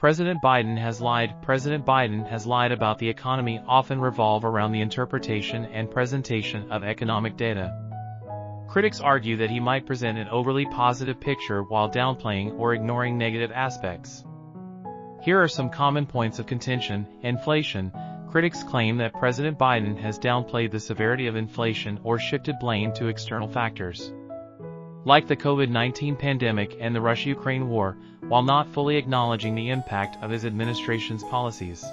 President Biden has lied. President Biden has lied about the economy often revolve around the interpretation and presentation of economic data. Critics argue that he might present an overly positive picture while downplaying or ignoring negative aspects. Here are some common points of contention. Inflation. Critics claim that President Biden has downplayed the severity of inflation or shifted blame to external factors, like the COVID-19 pandemic and the Russia-Ukraine war, while not fully acknowledging the impact of his administration's policies,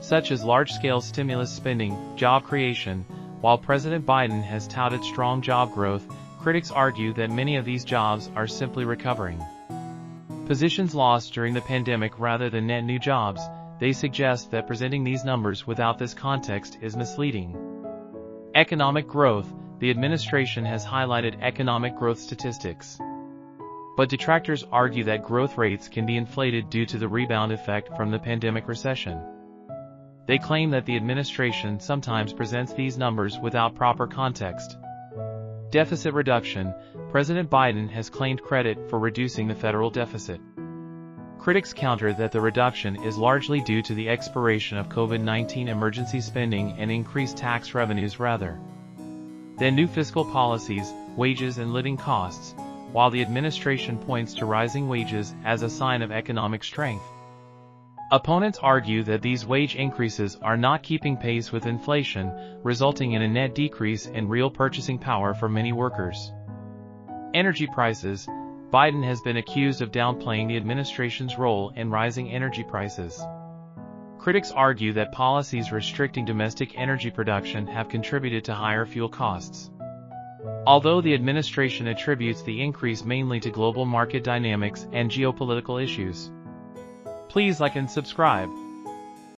such as large-scale stimulus spending, job creation. While President Biden has touted strong job growth, critics argue that many of these jobs are simply recovering positions lost during the pandemic rather than net new jobs. They suggest that presenting these numbers without this context is misleading. Economic growth. The administration has highlighted economic growth statistics, but detractors argue that growth rates can be inflated due to the rebound effect from the pandemic recession. They claim that the administration sometimes presents these numbers without proper context. Deficit reduction. President Biden has claimed credit for reducing the federal deficit. Critics counter that the reduction is largely due to the expiration of COVID-19 emergency spending and increased tax revenues rather than new fiscal policies, wages and living costs, while the administration points to rising wages as a sign of economic strength. Opponents argue that these wage increases are not keeping pace with inflation, resulting in a net decrease in real purchasing power for many workers. Energy prices. Biden has been accused of downplaying the administration's role in rising energy prices. Critics argue that policies restricting domestic energy production have contributed to higher fuel costs, although the administration attributes the increase mainly to global market dynamics and geopolitical issues. Please like and subscribe.